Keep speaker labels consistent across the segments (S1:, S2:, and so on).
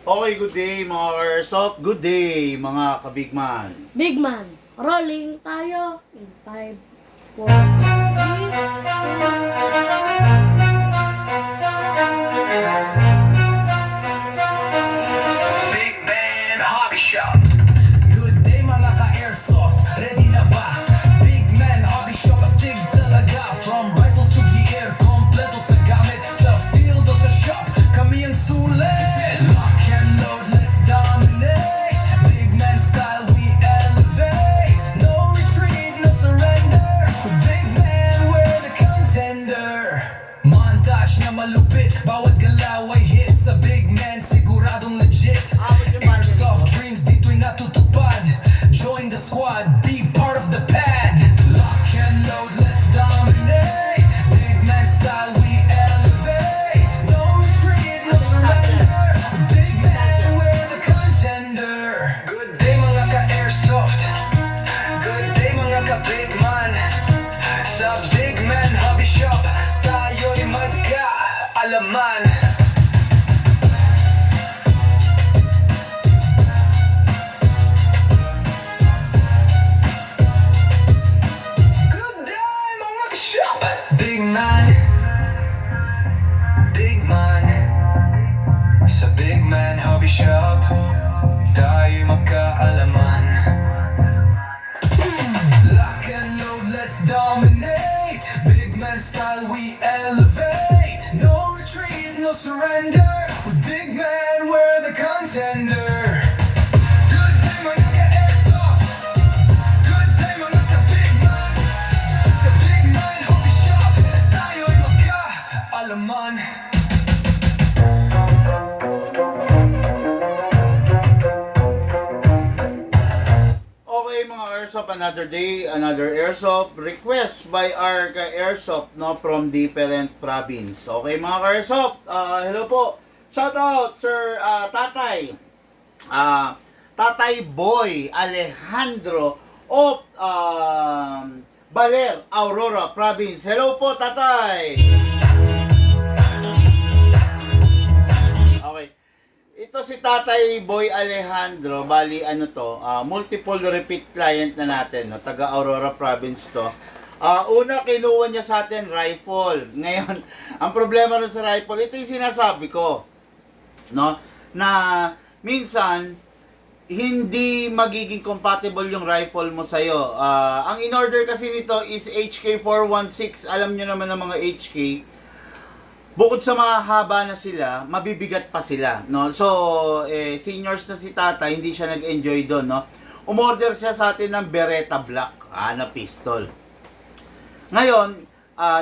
S1: Okay, good day mga Airsoft. Good day mga kabigman.
S2: Big man, rolling tayo in 5, 4, 3,
S3: Big Man Hobby Shop. Good day mga ka-airsoft, ready na ba? Big Man Hobby Shop, astig talaga. From rifles to gear, kompleto sa gamit. Sa field o sa shop, kami ang sulit. Lock and load, let's dominate. Big Man style, we elevate. No retreat, no surrender. With Big Man, we're the contender. Montage na malupit, bawat galaw ay hit. Sa Big Man, siguradong legit. Airsoft dreams dito'y natutupad. Join the squad, be part of the pad. Lock and load, let's dominate. Big Man style, we elevate. No retreat, no surrender. With Big Man, we're the contender. Good day mga ka-airsoft. Good day mga ka-big man. Sa Big Man Hobby Shop, tayo'y magka-alaman. Good day mga ka-shop. Big man, Big man. Sa Big Man Hobby Shop, tayo'y magkaalaman. Lock and load, let's dominate. Big Man style, we elevate. No retreat, no surrender. With Big Man, we're the contender. Good day mga ka-airsoft. Good day mga ka-big man. Sa Big Man Hobby Shop, tayo'y magkaalaman.
S1: Okay mga Airsoft, another day, another Airsoft. Request by our ka-Airsoft, no, from different province. Okay mga Airsoft, hello po. Shout out Sir Tatay. Tatay Boy Alejandro of Baler, Aurora Province. Hello po Tatay. Okay. Ito si Tatay Boy Alejandro, bali ano to, multiple repeat client na natin, no? Taga Aurora Province to. Una kinuha niya sa atin rifle. Ngayon, ang problema rin sa rifle, ito yung sinasabi ko, no? Na minsan hindi magiging compatible yung rifle mo sa'yo. Ang in-order kasi nito is HK416. Alam nyo naman ng mga HK, bukod sa mahaba na sila, mabibigat pa sila, no? So, seniors na si Tata, hindi siya nag-enjoy doon, no? Umorder siya sa atin ng Beretta Black, na pistol. Ngayon,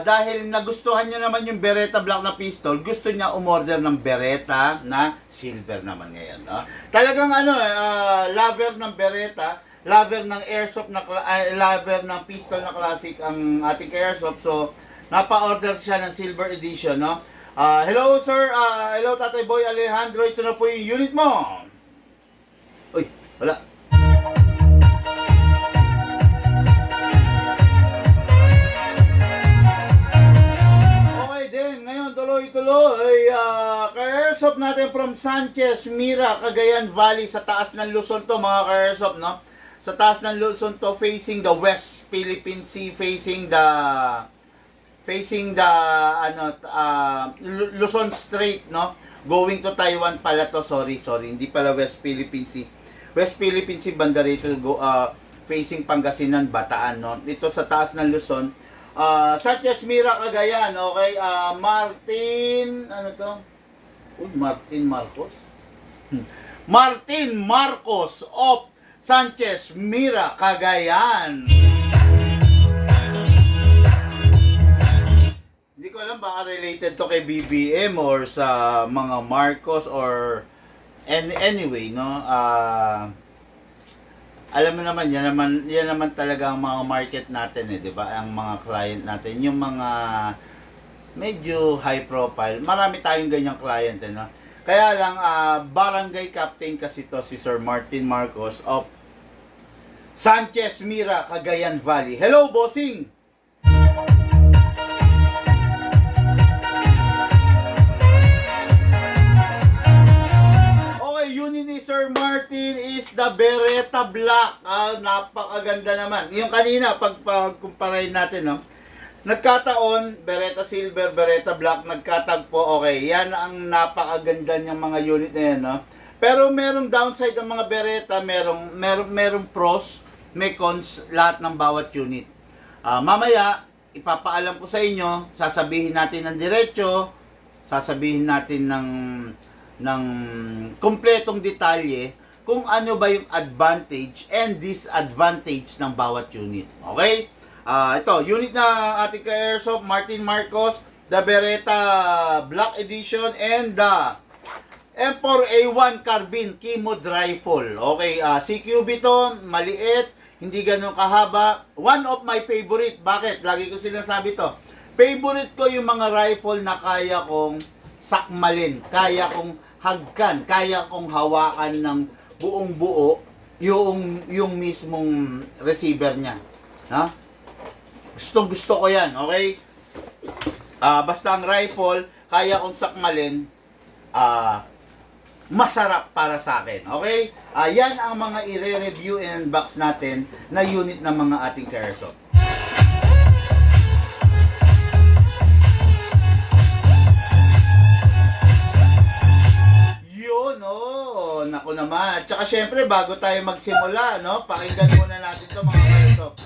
S1: dahil nagustuhan niya naman yung Beretta Black na pistol, gusto niya umorder ng Beretta na silver naman ngayon, no? Talagang lover ng Beretta, lover ng airsoft na lover ng pistol na classic ang ating airsoft. So, napa-order siya ng silver edition, no? Hello sir, hello Tatay Boy Alejandro, ito na po yung unit mo. Uy, wala. Okay din, ngayon tuloy-tuloy, ka-airsoft natin from Sanchez, Mira, Cagayan Valley, sa taas ng Luzon to mga ka-airsoft, no? Sa taas ng Luzon to, facing the West Philippine Sea, facing the Luzon Strait, no? Going to Taiwan pala to, sorry, hindi pala West Philippine Sea. West Philippine Sea banda rito, facing Pangasinan, Bataan, no? Dito sa taas ng Luzon. Sanchez Mira, Cagayan, okay? Martin, ano to? Martin Marcos? Martin Marcos of Sanchez Mira, Cagayan. Hindi ko alam baka related to kay BBM or sa mga Marcos or anyway, no? Alam mo naman, yan naman talaga ang mga market natin, di ba? Ang mga client natin, yung mga medyo high profile. Marami tayong ganyang client, no? Kaya lang, barangay captain kasi to si Sir Martin Marcos of Sanchez Mira, Cagayan Valley. Hello, bossing! Beretta Black. Napakaganda naman. Yung kanina, pag-compare natin, no? Nagkataon, Beretta Silver, Beretta Black, nagkatagpo. Okay, yan ang napakaganda niyang mga unit na yan, no? Pero merong downside ng mga Beretta, merong pros, may cons, lahat ng bawat unit. Mamaya, ipapaalam ko sa inyo, sasabihin natin ng diretso, sasabihin natin ng kumpletong detalye kung ano ba yung advantage and disadvantage ng bawat unit. Okay? Ito, unit na ating ka-airsoft, Martin Marcos, the Beretta Black Edition, and the M4A1 Carbine Chemo Rifle. Okay, CQB to, maliit, hindi ganun kahaba. One of my favorite. Bakit? Lagi ko sinasabi to. Favorite ko yung mga rifle na kaya kong sakmalin, kaya kong hagkan, kaya kong hawakan ng buong buo yung mismong receiver niya. Ha? Gusto ko yan, okay? Basta ang rifle, kaya kong sakmalin, masarap para sa akin, okay? Yan ang mga i-review and unbox natin na unit ng mga ating ka-airsoft. Yun, oh, naku naman. At saka syempre, bago tayo magsimula, no, pakinggan muna natin ito mga ka-airsoft.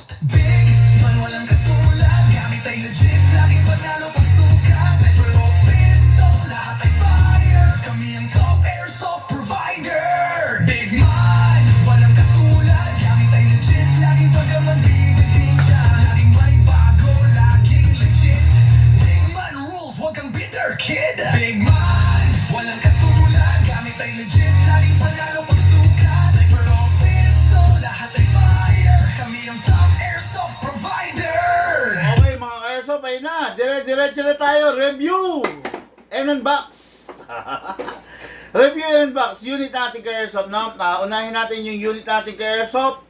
S3: Man walang katulad, gamit ay legit, laging panalo pag sukat. Sniper o pistol, lahat ay fire. Kami ang top airsoft provider. Big man, walang katulad, gamit ay legit, laging pagaman bibitin siya. Laging may bago, laging legit. Big man rules, wag kang bitter kid. Big man, walang katulad, gamit ay legit, laging panalo pag sukat. Sniper o pistol, lahat ay fire. Kami ang top airsoft provider.
S1: Okay mga ka-airsoft, ayun na. Diretso na tayo. Review and unbox. Review and unbox. Unit natin ka-airsoft, no? Unahin natin yung unit natin ka-airsoft.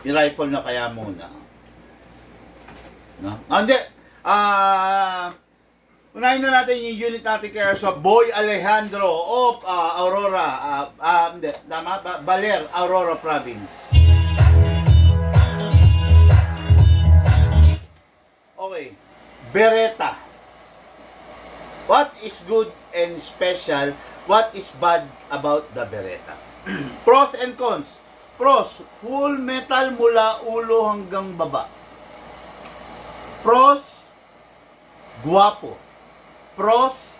S1: Yung rifle na kaya muna. No? Hindi. Unahin na natin yung unit natin ka-airsoft. Boy Alejandro of Aurora. Hindi. Tama? Baler, Aurora Province. Okay, Beretta. What is good and special? What is bad about the Beretta? Pros and cons. Pros, full metal mula ulo hanggang baba. Pros, guwapo. Pros,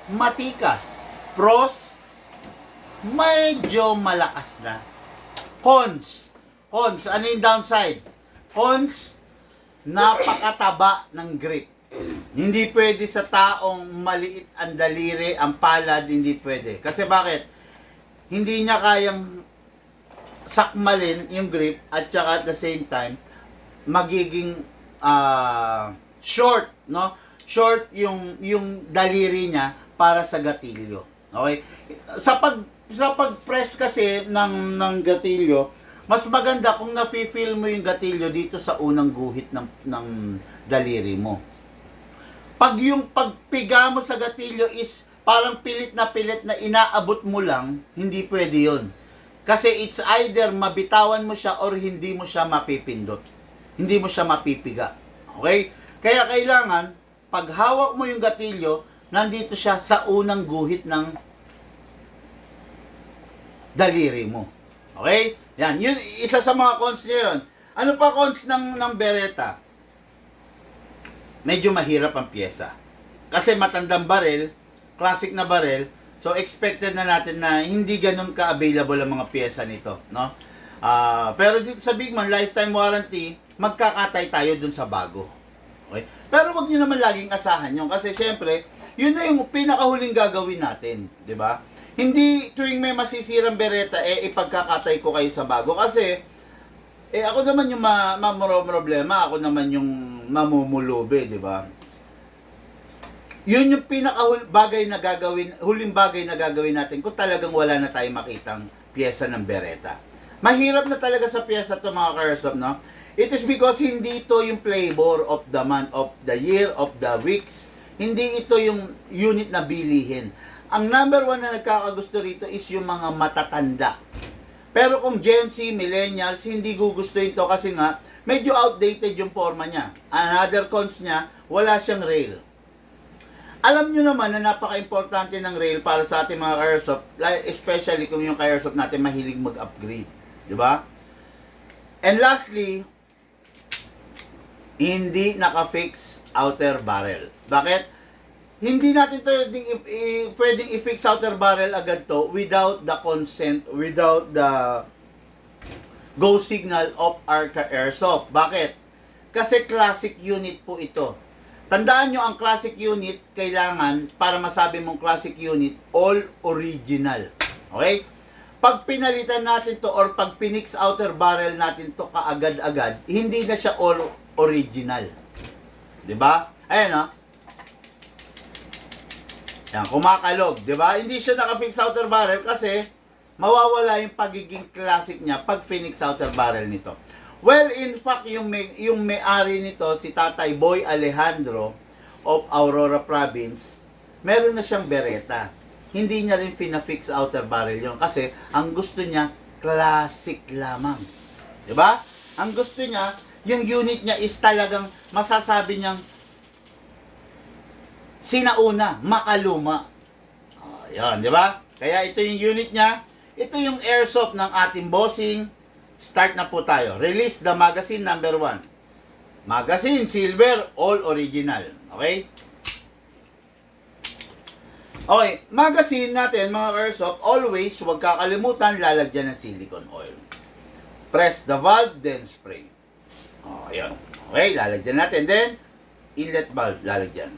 S1: matikas. Pros, medyo malakas na. Cons. Cons, ano yung downside? Cons, napakataba ng grip. Hindi pwede sa taong maliit ang daliri, ang palad, hindi pwede. Kasi bakit? Hindi niya kayang sakmalin yung grip at saka at the same time, magiging short, no? Short yung daliri niya para sa gatilyo. Okay? Sa pag-press kasi ng gatilyo, mas maganda kung nafe-feel mo yung gatilyo dito sa unang guhit ng daliri mo. Pag yung pagpiga mo sa gatilyo is parang pilit na inaabot mo lang, hindi pwede yun. Kasi it's either mabitawan mo siya or hindi mo siya mapipindot. Hindi mo siya mapipiga. Okay? Kaya kailangan, pag hawak mo yung gatilyo, nandito siya sa unang guhit ng daliri mo. Okay? Yan, yun, isa sa mga cons niya yun. Ano pa cons ng Beretta? Medyo mahirap ang pyesa. Kasi matandang barel, classic na barel, so expected na natin na hindi ganun ka-available ang mga pyesa nito, no? Pero dito sa Bigman, lifetime warranty, magkakatay tayo dun sa bago. Okay? Pero wag niyo naman laging asahan yun kasi syempre, yun na yung pinakahuling gagawin natin, di ba? Hindi tuwing may masisirang Beretta, ipagkakatay ko kayo sa bago. Kasi, ako naman yung problema, ako naman yung mamumulubi, di ba? Yun yung huling bagay na gagawin natin kung talagang wala na tayong makitang pyesa ng Beretta. Mahirap na talaga sa pyesa to mga ka-airsoft, no? It is because hindi ito yung flavor of the month, of the year, of the weeks. Hindi ito yung unit na bilihin. ang number one na nagkakagusto rito is yung mga matatanda. Pero kung Gen Z, Millennials, hindi gugustuhin to kasi nga, medyo outdated yung forma niya. Another cons niya, wala siyang rail. Alam nyo naman na napaka-importante ng rail para sa ating mga airsoft, especially kung yung airsoft natin mahilig mag-upgrade. Di ba? And lastly, hindi naka-fix outer barrel. Bakit? Hindi natin ito pwedeng i-fix outer barrel agad to without the consent, without the go signal of Arca Airsoft. Bakit? Kasi classic unit po ito. Tandaan nyo, ang classic unit, kailangan, para masabi mong classic unit, all original. Okay? Pag pinalitan natin to or pag pinix outer barrel natin to kaagad-agad, hindi na siya all original. 'Di ba? Ayan, no? Yan, kumakalog, 'di ba? Hindi siya naka-fix outer barrel kasi mawawala yung pagiging classic niya pag pinix outer barrel nito. Well, in fact, yung may-ari nito, si Tatay Boy Alejandro of Aurora Province, meron na siyang Beretta. Hindi niya rin pina-fix outer barrel yun kasi ang gusto niya, classic lamang. 'Di ba? Ang gusto niya, yung unit niya is talagang masasabi niyang sinauna, makaluma. Oh, yan, di ba? Kaya ito yung unit niya. Ito yung airsoft ng ating bossing. Start na po tayo. Release the magazine number 1. Magazine, silver, all original. Okay? Okay, magazine natin, mga airsoft, always, huwag kakalimutan, lalagyan ng silicone oil. Press the valve, then spray. Oh, yan. Okay, lalagyan natin. Then, inlet valve, lalagyan.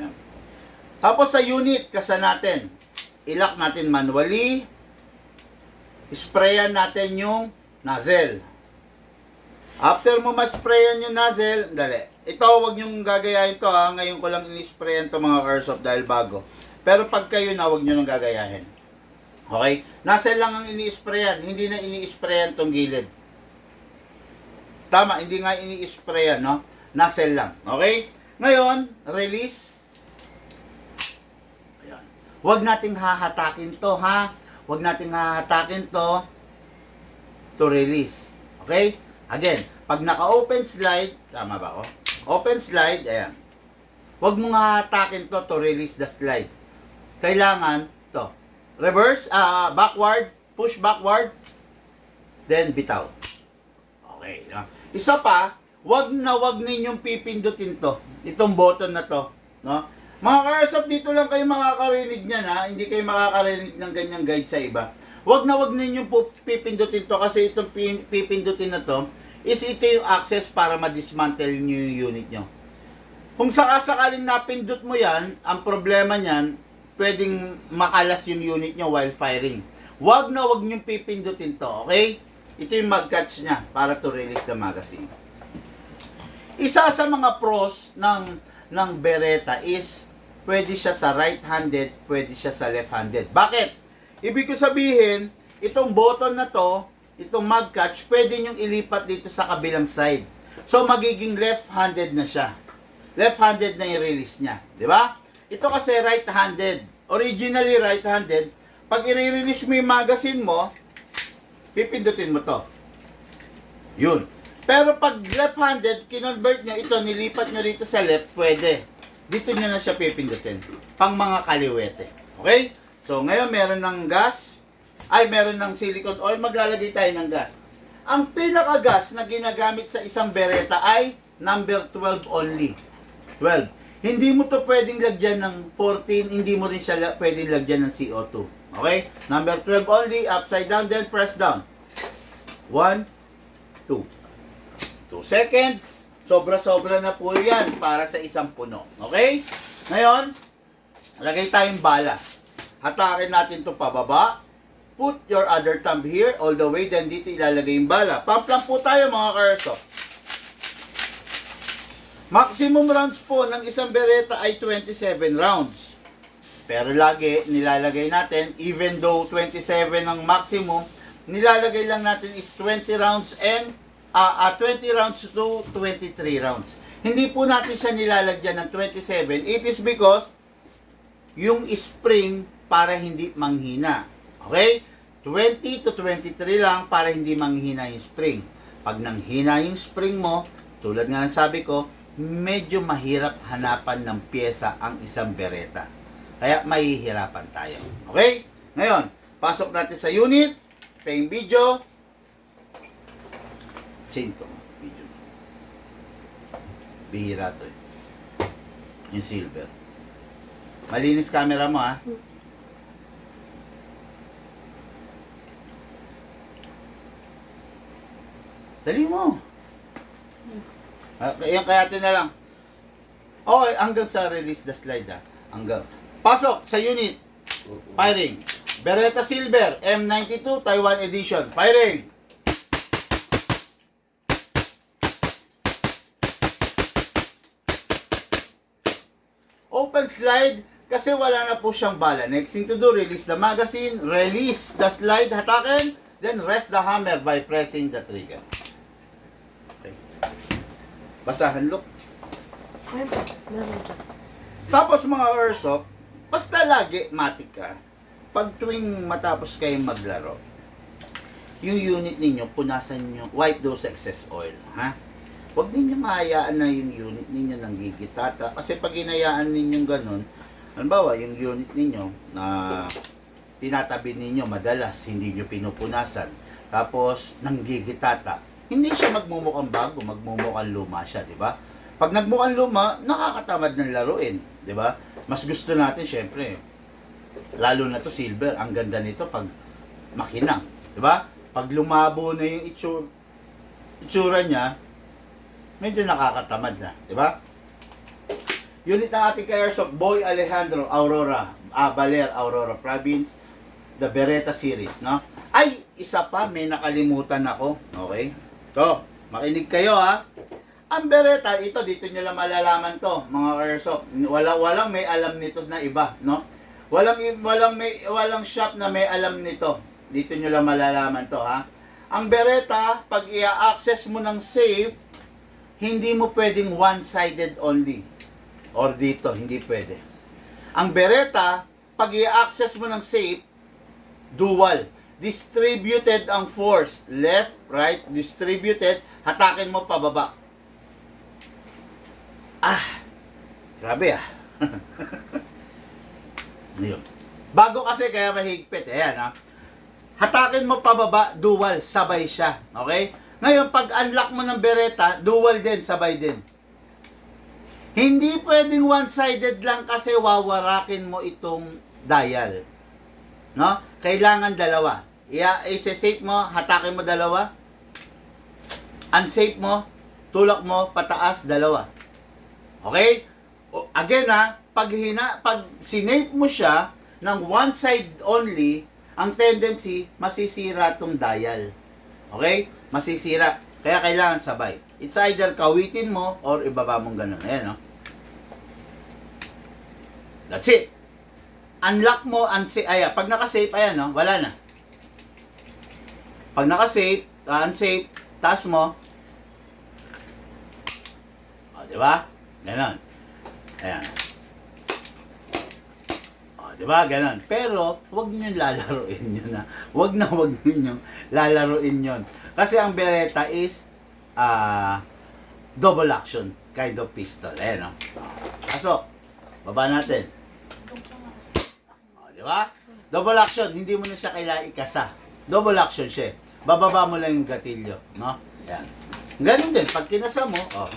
S1: Yan. Tapos sa unit, kasa natin, ilock natin manually, sprayan natin yung nozzle. After mo ma-sprayan yung nozzle, dali. Ito, wag nyong gagayahin to ha. Ngayon ko lang in-sprayan to mga airsoft dahil bago. Pero pag kayo na, wag nyo nang gagayahin. Okay? Nozzle lang ang ini-sprayan. Hindi na ini-sprayan tong gilid. Tama, hindi nga ini-sprayan, no? Nozzle lang. Okay? Ngayon, release. Ayan. Huwag nating hahatakin to, ha? Huwag nating hahatakin to release. Okay? Again, pag naka-open slide, tama ba ako? Open slide, ayan. Huwag mong hahatakin to release the slide. Kailangan to. Reverse, backward, push backward, then bitaw. Okay, no? Isa pa, wag ninyong pipindutin to. Itong button na to, no? Mga ka-airsoft, dito lang kayo makakarinig niyan, ha? Hindi kayo makakarinig ng ganyang guide sa iba. Wag ninyong pipindutin to kasi itong pipindutin na to is ito yung access para ma-dismantle nyo yung unit nyo. Kung sakasakaling napindot mo yan, ang problema niyan, pwedeng makalas yung unit nyo while firing. Wag nyong pipindutin to, okay? Ito yung mag-catch niya para to release the magazine. Isa sa mga pros ng Beretta is pwede siya sa right-handed, pwede siya sa left-handed. Bakit? Ibig ko sabihin, itong button na to, itong mag-catch, pwede nyong ilipat dito sa kabilang side. So, magiging left-handed na siya. Left-handed na yung release niya. Di ba? Ito kasi right-handed. Originally right-handed. Pag i-release mo yung magazine mo, pipindutin mo to. Yun. Pero pag left-handed, kinonvert nyo ito, nilipat nyo rito sa left, pwede. Dito nyo na siya pipindutin. Pang mga kaliwete. Okay? So, ngayon meron ng gas. Meron ng silicone oil. Maglalagay tayo ng gas. Ang pinaka-gas na ginagamit sa isang Beretta ay number 12 only. 12. Hindi mo to pwedeng lagyan ng 14. Hindi mo rin siya pwedeng lagyan ng CO2. Okay? Number 12 only. Upside down, then press down. 1, 2. 2 seconds. Sobra-sobra na po yan para sa isang puno. Okay? Ngayon, lagay tayong bala. Hatakin natin to pababa. Put your other thumb here all the way. Then dito ilalagay yung bala. Pump lang po tayo mga ka-airsoft. Maximum rounds po ng isang Beretta ay 27 rounds. Pero lagi nilalagay natin, even though 27 ang maximum, nilalagay lang natin is 20 rounds and 20 rounds to 23 rounds. Hindi po natin siya nilalagyan ng 27. It is because yung spring para hindi manghina. Okay? 20 to 23 lang para hindi manghina yung spring. Pag nanghina yung spring mo, tulad nga ng sabi ko, medyo mahirap hanapan ng pyesa ang isang bereta. Kaya mahihirapan tayo. Okay? Ngayon, pasok natin sa unit, paying video, chain ko, video. Bihira to eh. Yung silver. Malinis camera mo ha. Dali mo. Yan kaya na lang. Okay, hanggang sa release the slide ha. Hanggang. Pasok sa unit. Firing. Beretta Silver M92 Taiwan Edition. Firing. Open slide kasi wala na po siyang bala. Next thing to do, release the magazine, release the slide, hatakin, then rest the hammer by pressing the trigger. Okay. Basahan look.
S2: Siyempre, meron dyan.
S1: Tapos mga airsoft, basta lagi matik ka. Pag tuwing matapos kayong maglaro, yung unit ninyo, punasan nyo, wipe those excess oil. Ha? Huwag ninyo mahayaan na yung unit ninyo nang gigitata. Kasi pag hinayaan ninyo ganun, halimbawa, yung unit ninyo na tinatabi ninyo madalas, hindi nyo pinupunasan, tapos nanggigitata, hindi siya magmumukhang bago, magmumukhang luma siya, di ba? Pag nagmukhang luma, nakakatamad ng laruin, di ba? Mas gusto natin, syempre, lalo na to silver, ang ganda nito pag makinang, di ba? Pag lumabo na yung itsura niya, medyo nakakatamad na, di ba? Unit ng ating airsoft, Boy Alejandro Aurora, Baler Aurora Province, the Beretta series, no? Ay, isa pa, may nakalimutan ako, okay? So, makinig kayo ha. Ang Beretta, ito, dito nyo lang malalaman to, mga airsoft. Walang may alam nito na iba, no? Walang shop na may alam nito. Dito nyo lang malalaman to, ha? Ang Beretta, pag i-access mo ng safe, hindi mo pwedeng one-sided only. Or dito, hindi pwede. Ang Beretta, pag i-access mo ng safe, dual. Distributed ang force. Left, right, distributed. Hatakin mo pababa. Grabe ah. Ngayon. Bago kasi kaya mahigpit. Ayan ha. Hatakin mo pababa, dual. Sabay siya. Okay? Ngayon, pag unlock mo ng Beretta, dual din, sabay din. Hindi pwedeng one-sided lang kasi wawarakin mo itong dial. No? Kailangan dalawa. I-safe mo, hatakin mo dalawa. Unsafe mo, tulak mo, pataas, dalawa. Okay? Again ha, pag sinape mo siya ng one side only, ang tendency, masisira tong dial. Okay? Masisira. Kaya kailangan sabay. It's either kawitin mo or ibaba mong ganun. Ayan, no? That's it. Unlock mo, pag naka-safe, ayan, no? Wala na. Pag naka-safe, unsafe, taas mo. O, di ba? Ganon. Ayan. O, di ba? Ganon. Pero, huwag nyo lalaroin yun, ha? Huwag nyo lalaroin yun. Kasi ang Beretta is double action kind of pistol. Ayan, no? Pasok. Baba natin. O, di ba? Double action. Hindi mo na siya kailangan ikasa. Double action siya. Bababa mo lang yung gatilyo. No? Ayan. Ganun din. Pag kinasa mo, o,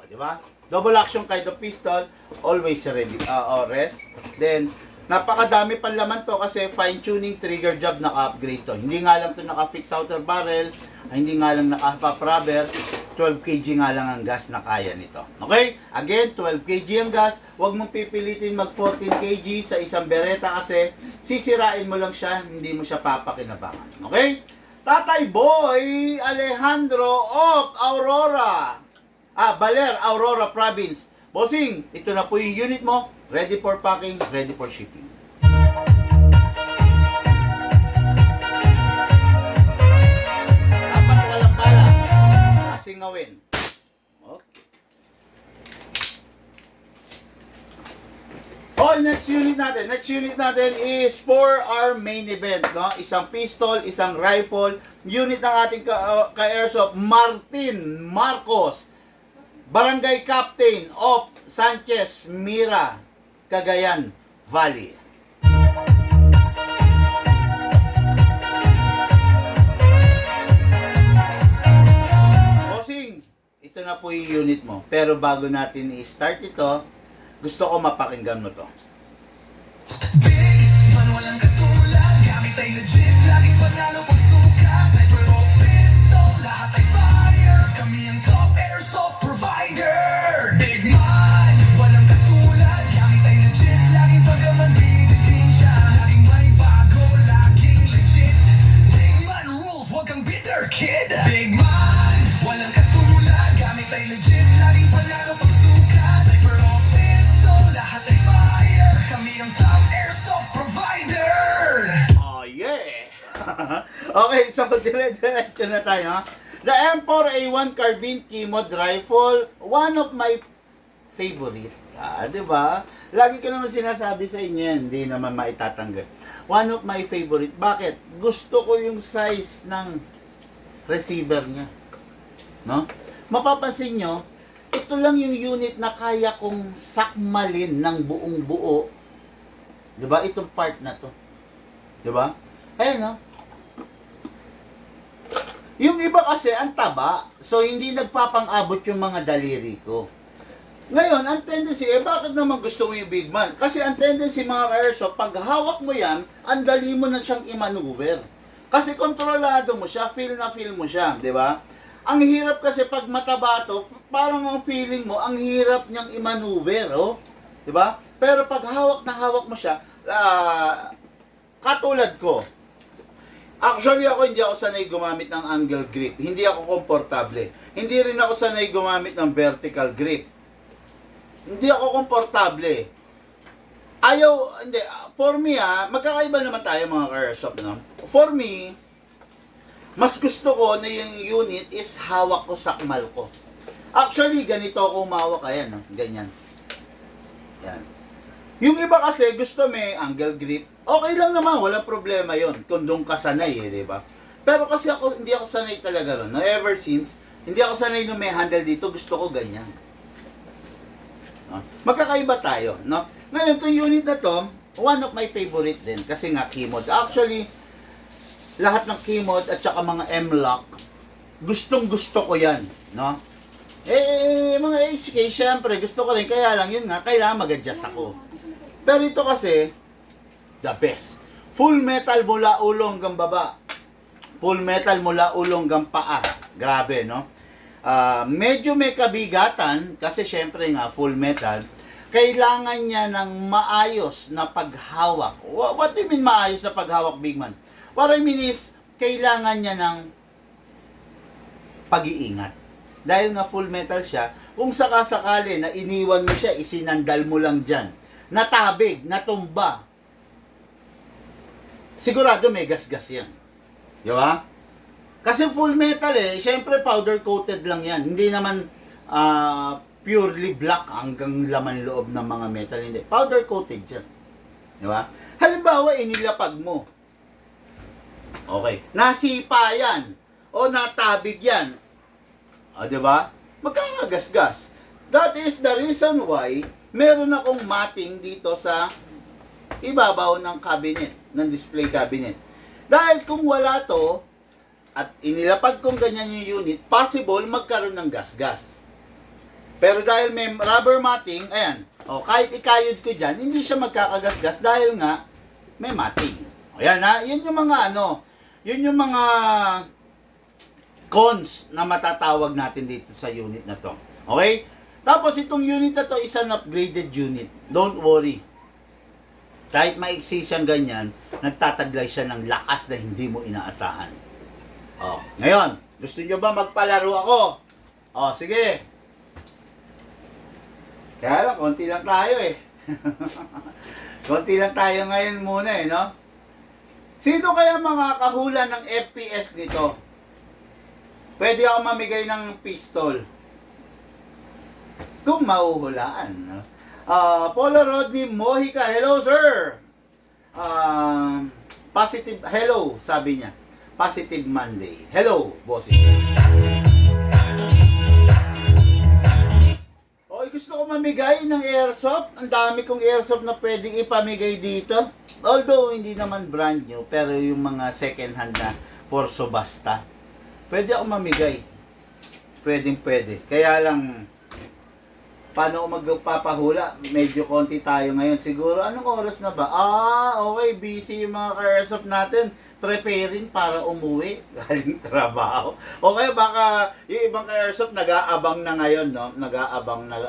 S1: di ba? Double action kind of pistol. Always ready. Rest. Then, napakadami pang laman to kasi fine-tuning trigger job naka-upgrade to. Hindi nga lang to naka-fix outer barrel, hindi nga lang naka-pop rubber, 12 kg nga lang ang gas na kaya nito. Okay? Again, 12 kg ang gas. Huwag mong pipilitin mag 14 kg sa isang Beretta kasi sisirain mo lang siya, hindi mo siya papakinabangan. Okay? Tatay Boy Alejandro of Aurora. Baler, Aurora Province. Bossing, ito na po yung unit mo. Ready for packing, ready for shipping. Dapat walang bala. Asingawin. Okay. Okay, next unit natin. Next unit natin is for our main event, no? Isang pistol, isang rifle. Unit ng ating ka-airsoft, Martin Marcos, Barangay Captain of Sanchez Mira, Cagayan Valley. Bossing, ito na po yung unit mo. Pero bago natin i-start ito, gusto ko mapakinggan mo to.
S3: Big man, walang katulad. Gamit ay legit, laging panalo pag suka. Sniper o pistol, lahat ay fire. Kami ang top airsoft provider. Big man, walang katulad. Gamit ay legit, laging pagkamandidid din siya. Laging may bago, laging legit. Big man rules, wag kang bitter kid. Big man, walang katulad. Gamit ay legit, laging panalo pag suka. Sniper o pistol, lahat ay fire. Kami ang top airsoft provider.
S1: Oh, yeah! Okay, so dire-diretso na tayo. Ha? The M4A1 Carbine Kimod Rifle, one of my favorite. Di ba? Lagi ko naman sinasabi sa inyo yan, hindi naman maitatanggal. One of my favorite. Bakit? Gusto ko yung size ng receiver niya. No? Mapapansin nyo, ito lang yung unit na kaya kong sakmalin ng buong buo. Di ba? Itong part na to. Di ba? Ayan, no? Yung iba kasi, ang taba. So, hindi nagpapang-abot yung mga daliri ko. Ngayon, ang tendency, bakit naman gusto mo yung big man? Kasi ang tendency mga airsoft, pag hawak mo yan, ang dali mo na siyang i-maneuver. Kasi kontrolado mo siya, feel na feel mo siya, di ba? Ang hirap kasi pag mataba to, parang ang feeling mo, ang hirap niyang i-maneuver, oh. Di ba? Pero pag hawak na hawak mo siya, katulad ko, actually ako hindi ako sanay gumamit ng angle grip. Hindi ako komportable. Hindi rin ako sanay gumamit ng vertical grip. Hindi ako komportable. Ayaw, hindi. For me magkakaiba naman tayo mga airsoft, no? For me, mas gusto ko na yung unit is hawak ko sakmal ko. Actually, ganito ako umawak. Ayan, no? Ganyan. Yan. Yung iba kasi gusto may angle grip. Okay lang naman, walang problema yon kung doon ka sanay, di ba? Pero kasi ako, hindi ako sanay talaga ron. No? Ever since, hindi ako sanay nung may handle dito, gusto ko ganyan. No? Magkakaiba tayo, no? Ngayon, itong unit na to, one of my favorite din, kasi nga Kimod. Actually, lahat ng Kimod at saka mga M-Lock, gustong gusto ko yan, no? Mga HK, syempre, gusto ko rin, kaya lang yun nga, kailangan mag-adjust ako. Pero ito kasi, the best. Full metal mula ulo hanggang baba. Full metal mula ulo hanggang paa. Grabe, no? Medyo may kabigatan, kasi syempre nga, full metal. Kailangan niya ng maayos na paghawak. What do you mean maayos na paghawak, big man? What I mean is, kailangan niya ng pag-iingat. Dahil nga full metal siya, kung sakasakali na iniwan mo siya, isinandal mo lang dyan, natabig, natumba, sigurado may gas-gas yan. Di ba? Kasi full metal syempre powder coated lang yan. Hindi naman purely black hanggang laman loob ng mga metal. Hindi. Powder coated yan. Di ba? Halimbawa, inilapag mo. Okay. Nasipa yan. O natabig yan. O, di ba? Magkakagasgas. That is the reason why meron akong matting dito sa ibabaw ng cabinet, ng display cabinet. Dahil kung wala to, at inilapag kong ganyan yung unit, possible magkaroon ng gas-gas. Pero dahil may rubber matting, ayan, kahit ikayod ko dyan, hindi siya magkakagasgas dahil nga may matting. Ayan yun yung mga yun yung mga cons na matatawag natin dito sa unit na to. Okay? Tapos itong unit na to is an upgraded unit. Don't worry. Kahit maiksi siyang ganyan, nagtataglay siya ng lakas na hindi mo inaasahan. Ngayon, gusto nyo ba magpalaro ako? Sige. Kaya lang, konti lang tayo konti lang tayo ngayon muna no? Sino kaya makakahula ng FPS nito? Pwede ako mamigay ng pistol. Kung mahuhulaan, no? Polo Rodney Mojica, hello sir! Positive, hello, sabi niya. Positive Monday. Hello, bossing. Okay, gusto ko mamigay ng airsoft. Ang dami kong airsoft na pwedeng ipamigay dito. Although, hindi naman brand new, pero yung mga second hand na for subasta. Pwede ako mamigay. Pwede. Kaya lang, paano ako magpapahula? Medyo konti tayo ngayon. Siguro, anong oras na ba? Okay, busy yung mga ka-airsoft natin. Preparing para umuwi galing trabaho. O kaya baka yung ibang ka-airsoft nag-aabang na ngayon, no? Nag-aabang na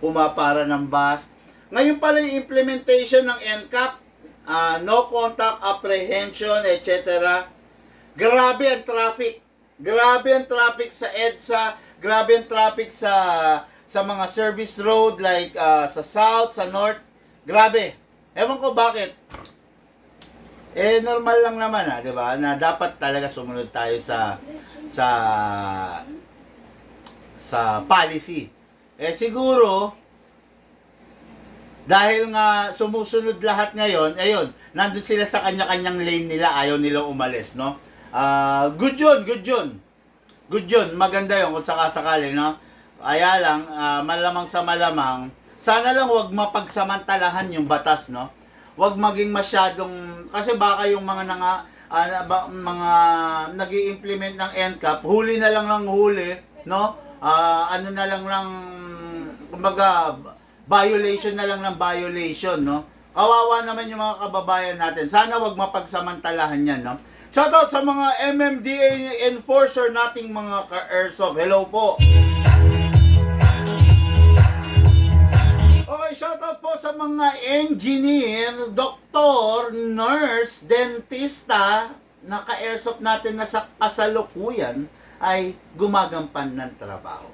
S1: pumapara ng bus. Ngayon pala yung implementation ng NCAP, no contact apprehension, etc. Grabe ang traffic. Grabe ang traffic sa EDSA. Grabe ang traffic sa mga service road like sa south, sa north. Grabe. Ewan ko bakit. Normal lang naman 'di ba? Na dapat talaga sumunod tayo sa policy. Siguro dahil nga sumusunod lahat ngayon, ayun, nandun sila sa kanya-kanyang lane nila, ayaw nilang umalis, no? Good yun. Maganda yun kung sakasakali, no? Kaya lang, malamang sa malamang, sana lang wag mapagsamantalahan yung batas, no? Wag maging masyadong, kasi baka yung mga mga nag-i-implement ng NCAP, huli na lang ng huli, no? Kumbaga, violation na lang ng violation, no? Kawawa naman yung mga kababayan natin. Sana wag mapagsamantalahan yan, no? Shoutout sa mga MMDA enforcer nating mga ka-airsoft. Hello po. Okay, shoutout po sa mga engineer, doktor, nurse, dentista na ka-airsoft natin na sa kasalukuyan ay gumagampan ng trabaho.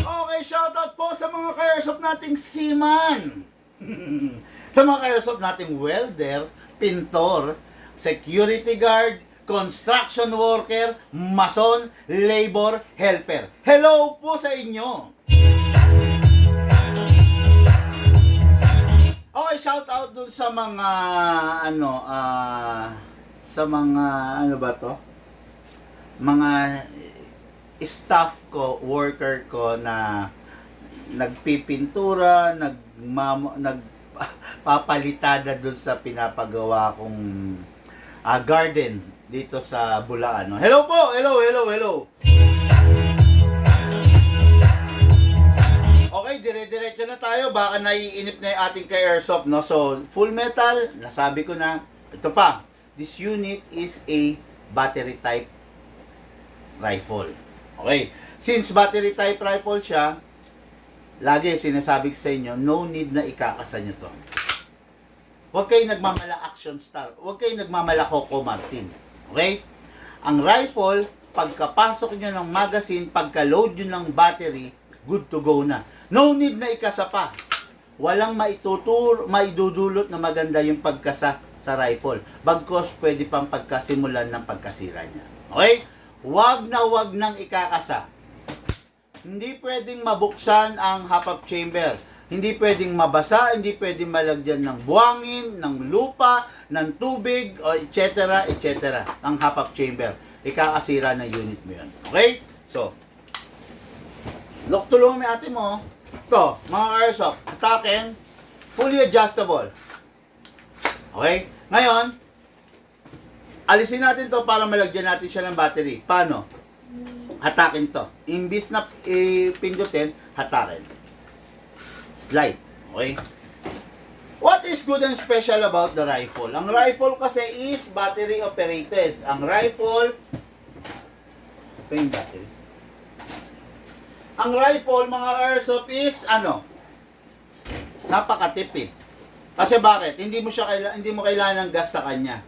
S1: Okay, shoutout po sa mga ka-airsoft nating seaman. Sa mga ka-airsoft nating welder, pintor, security guard, construction worker, mason, labor, helper. Hello po sa inyo! Okay, shout out dun sa mga mga staff ko, worker ko na nagpipintura, nagpapalitada dun sa pinapagawa kong garden dito sa Bulacan. Hello po! Hello! Okay, dire-diretso na tayo. Baka naiinip na yung ating ka-airsoft, no? So, full metal, nasabi ko na. Ito pa, this unit is a battery type rifle. Okay, since battery type rifle siya, lagi sinasabi ko sa inyo, no need na ikakasa nyo to. Huwag kayo nagmamala action star. Huwag kayo nagmamala Coco Martin. Okay? Ang rifle, pagkapasok nyo ng magazine, pagka-load nyo ng battery, good to go na. No need na ikasa pa. Walang maidudulot na maganda yung pagkasa sa rifle. Bagkos pwede pang pagkasimulan ng pagkasira niya. Okay? Huwag nang ikakasa. Hindi pwedeng mabuksan ang half-up chamber. Hindi pwedeng mabasa, hindi pwedeng malagyan ng buhangin, ng lupa, ng tubig, o etc. Ang half-up chamber. Ikakasira ng unit mo yun. Okay? So, tulungan mo yung ate mo. Ito, mga airsoft, atakin, fully adjustable. Okay? Ngayon, alisin natin to para malagyan natin siya ng battery. Paano? Hatakin to. Imbis na pindutin, hatakin. Slide. Okay? What is good and special about the rifle? Ang rifle kasi is battery operated. Ang rifle, ito yung battery. Ang rifle, mga airsoft is, napakatipid. Kasi bakit? Hindi mo kailangan ng gas sa kanya.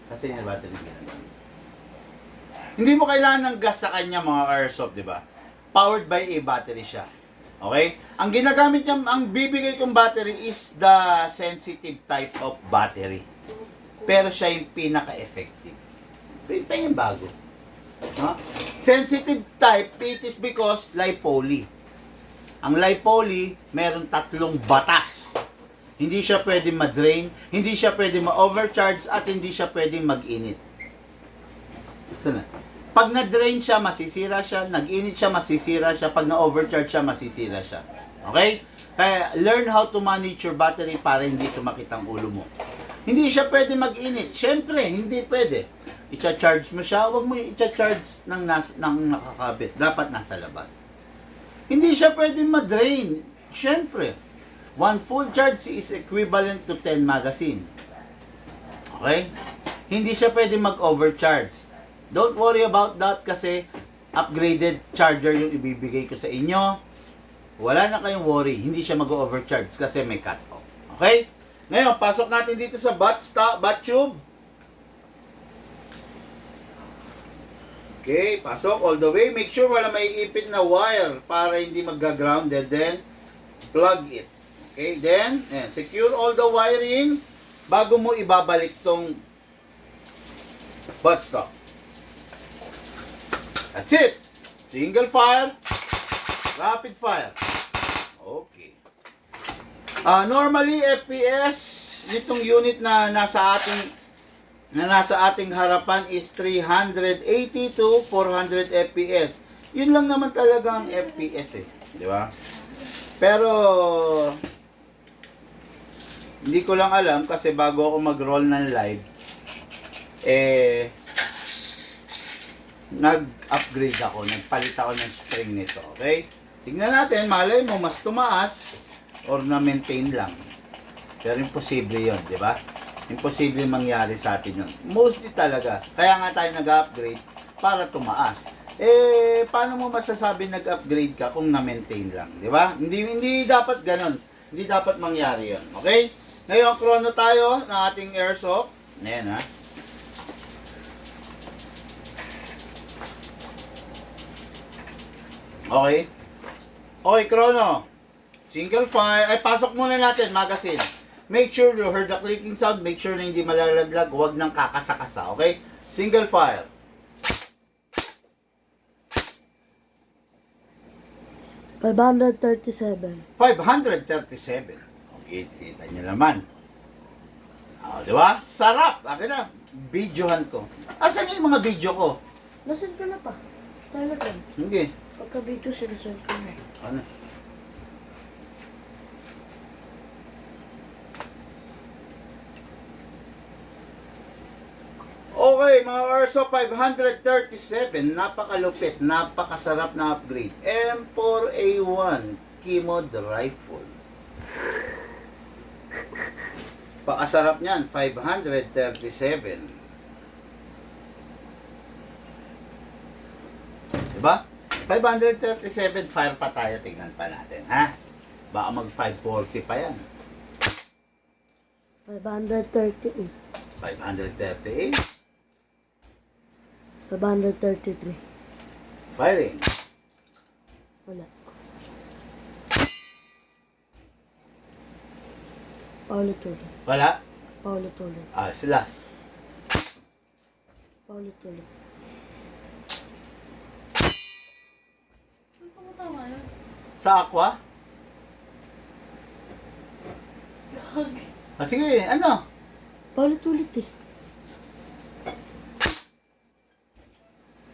S1: Kasi yung battery ginagawa. Hindi mo kailangan ng gas sa kanya, mga airsoft, di ba? Powered by a battery siya. Okay? Ang ginagamit niya, ang bibigay kong battery is the sensitive type of battery. Pero siya yung pinaka-effective. Ito yung bago. Ha? Sensitive type, it is because lipoly. Ang lipoly, meron 3 batas. Hindi siya pwedeng ma-drain, hindi siya pwedeng ma-overcharge, at hindi siya pwedeng mag-init. Ito na. Pag na-drain siya, masisira siya. Nag-init siya, masisira siya. Pag na-overcharge siya, masisira siya. Okay? Kaya, learn how to manage your battery para hindi sumakit ang ulo mo. Hindi siya pwede mag-init. Siyempre, hindi pwede. I-charge mo siya, huwag mo i-charge ng nakakabit. Dapat nasa labas. Hindi siya pwede ma-drain. Siyempre, 1 full charge is equivalent to 10 magazine. Okay? Hindi siya pwede mag-overcharge. Don't worry about that kasi upgraded charger yung ibibigay ko sa inyo. Wala na kayong worry. Hindi siya mag-overcharge kasi may cut-off. Okay? Ngayon, pasok natin dito sa bat tube. Okay, pasok all the way. Make sure wala may ipit na wire para hindi magga-grounded. Then, plug it. Okay, then, secure all the wiring bago mo ibabalik tong buttstock. That's it. Single fire, rapid fire. Okay. Normally FPS nitong unit na nasa ating harapan is 380 to 400 FPS. Yun lang naman talaga ang FPS di ba? Pero hindi ko lang alam kasi bago ako mag-roll ng live nag-upgrade ako, nagpalit ako ng spring nito, okay? Tingnan natin, malay mo mas tumaas or na-maintain lang. Pero imposible yun, di ba? Imposible mangyari sa atin yun. Mostly talaga. Kaya nga tayo nag-upgrade para tumaas. Paano mo masasabi nag-upgrade ka kung na-maintain lang, di ba? Hindi dapat ganun. Hindi dapat mangyari yun, okay? Ngayon, chrono tayo ng ating airsoft. Ayan, ha? Okay. Okay, chrono. Single fire. Pasok muna natin, magazine. Make sure you heard the clicking sound. Make sure na hindi malalaglag. Huwag nang kakasa-kasa, okay? Single fire.
S2: $537.
S1: 537. Okay, kita nyo naman. Di ba? Sarap. Akin na. Videohan ko. Asan yung mga video ko?
S2: Nasaan ka na pa? Telegram.
S1: Hindi.
S2: Pagka-video, sinasend ko na.
S1: Ano? Okay, mga Urso 537, napakalupit, napakasarap na upgrade. M4A1 Chemo Rifle. Pakasarap niyan, 537. Diba? 537, fire pa tayo, tingnan pa natin, ha? Baka mag 540 pa yan.
S2: 538.
S1: 538.
S2: 533.
S1: Firing.
S2: Wala. Paulit-ulit.
S1: Wala?
S2: Paulit-ulit.
S1: Silas.
S2: Paulit-ulit.
S1: Sa aqua? Sige, ano?
S2: Paulit-ulit eh.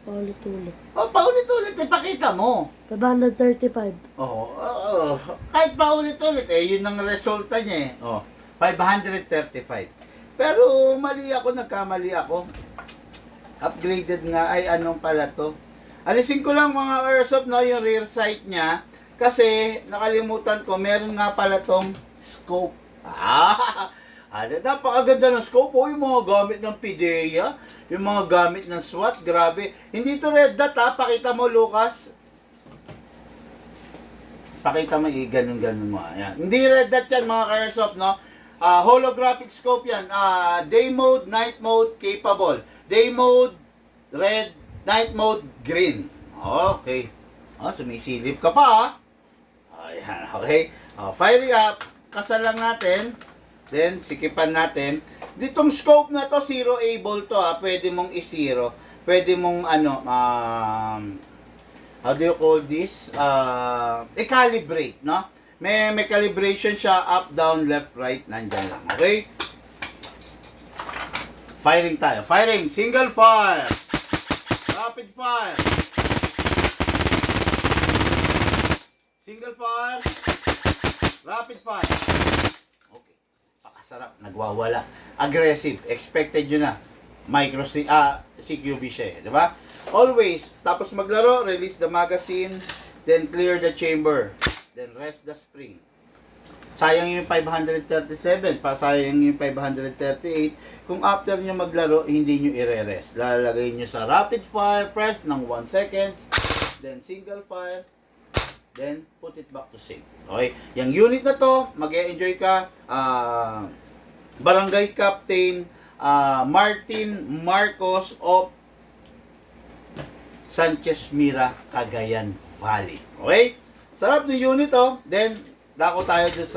S2: Paulit-ulit.
S1: Paulit-ulit, pakita mo.
S2: 535.
S1: Oo, kahit paulit-ulit, yun ang resulta niya eh. 535. Pero mali ako, nagkamali ako. Upgraded nga, anong pala to? Alisin ko lang mga airsoft, no, yung rear sight niya. Kasi, nakalimutan ko, meron nga pala tong scope. Napakaganda ng scope. Yung mga gamit ng PIDEA, yung mga gamit ng SWAT, grabe. Hindi to red dot, pakita mo, Lucas. Pakita mo, ganun-ganun mo. Ayan. Hindi red dot yan, mga airsoft, no? Holographic scope yan. Day mode, night mode, capable. Day mode, red, night mode, green. Okay. Sumisilip ka pa, ha? Ayan, okay. Fire up. Kasal lang natin. Then, sikipan natin. Ditong scope na to, zero able to, ha. Pwede mong i-zero. pwede mong how do you call this? I-calibrate, no? May calibration siya, up, down, left, right, nandyan lang. Okay? Firing tayo. Firing, single fire. Rapid fire. Single fire. Rapid fire. Okay. Pakasarap. Nagwawala. Aggressive. Expected yun na. CQB siya eh. Diba? Always. Tapos maglaro. Release the magazine. Then clear the chamber. Then rest the spring. Sayang yung 537. Sayang yung 538. Kung after nyo maglaro, hindi nyo i-rest. Lalagay nyo sa rapid fire. Press ng 1 second. Then single fire. Then, put it back to save. Okay? Yung unit na to, mag-e-enjoy ka. Barangay Captain Martin Marcos of Sanchez Mira, Cagayan Valley. Okay? Sarap ng unit to. Then, dako tayo dun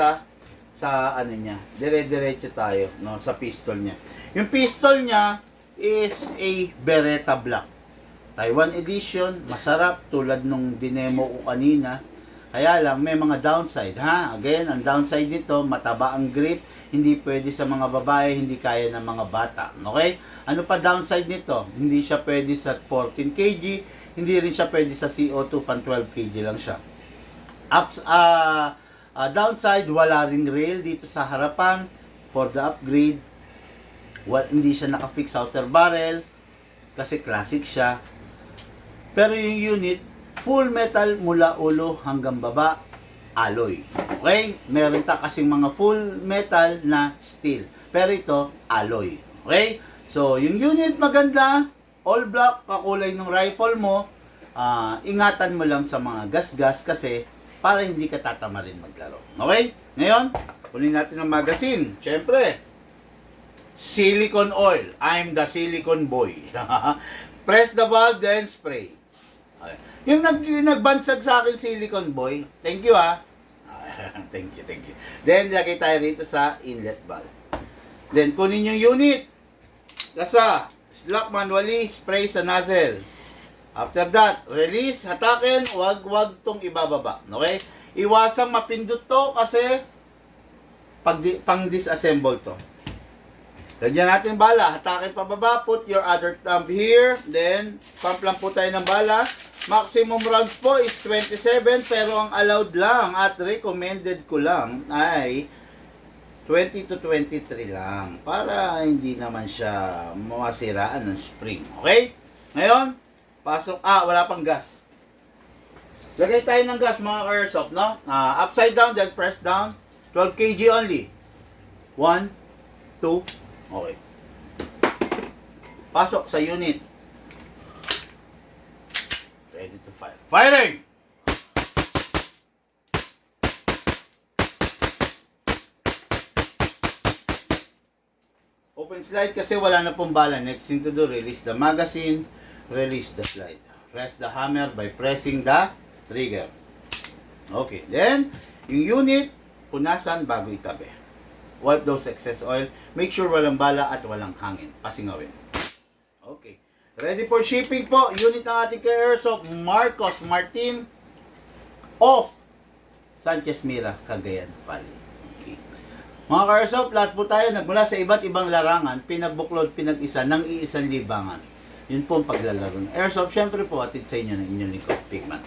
S1: sa ano niya. Dire-diretso tayo, no, sa pistol niya. Yung pistol niya is a Beretta Black. Taiwan edition, masarap tulad nung dinemo ko kanina. Kaya lang may mga downside, ha? Again, ang downside nito, mataba ang grip, hindi pwede sa mga babae, hindi kaya ng mga bata. Okay? Ano pa downside nito? Hindi siya pwede sa 14 kg, hindi rin siya pwede sa CO2, pan 12 kg lang siya. Downside, wala ring rail dito sa harapan for the upgrade. Hindi siya naka-fix outer barrel kasi classic siya. Pero yung unit, full metal mula ulo hanggang baba, alloy. Okay? Meron ta kasing mga full metal na steel. Pero ito, alloy. Okay? So, yung unit maganda, all black, kakulay ng rifle mo. Ingatan mo lang sa mga gas-gas kasi para hindi ka tatama rin maglaro. Okay? Ngayon, kunin natin ang magazine. Siyempre, silicone oil. I'm the silicone boy. Press the valve, then spray. Okay. Yung nagbansag sa akin silicone boy, thank you thank you. Then, lagay tayo rito sa inlet valve. Then, kunin yung unit. Gasa, lock manually, spray sa nozzle. After that, release, hatakin, wag tong ibababa. Okay? Iwasang mapindot to kasi pang disassemble to. Ganyan natin bala, hatakin pababa, put your other thumb here, then pump lang po tayo ng bala. Maximum rounds po is 27 pero ang allowed lang at recommended ko lang ay 20 to 23 lang para hindi naman siya masiraan ng spring. Okay? Ngayon, pasok, wala pang gas. Lagay tayo ng gas mga ka-airsoft, no? Upside down, then press down. 12 kg only. 1, 2, okay. Pasok sa unit. Ready to fire. Firing! Open slide kasi wala na pong bala. Next thing to do, release the magazine, release the slide. Press the hammer by pressing the trigger. Okay. Then, yung unit, punasan bago itabi. Wipe those excess oil. Make sure walang bala at walang hangin. Pasingawin. Okay. Ready for shipping po. Unit ng ating ka-airsoft, Marcos Martin of Sanchez Mira, Cagayan Valley. Okay. Mga ka-airsoft, lahat po tayo nagmula sa iba't ibang larangan, pinagbuklod, pinag-isa ng iisang libangan. Yun po ang paglalaro ng airsoft. Siyempre po, atid sa inyo ng inyong lingkod, Pigman.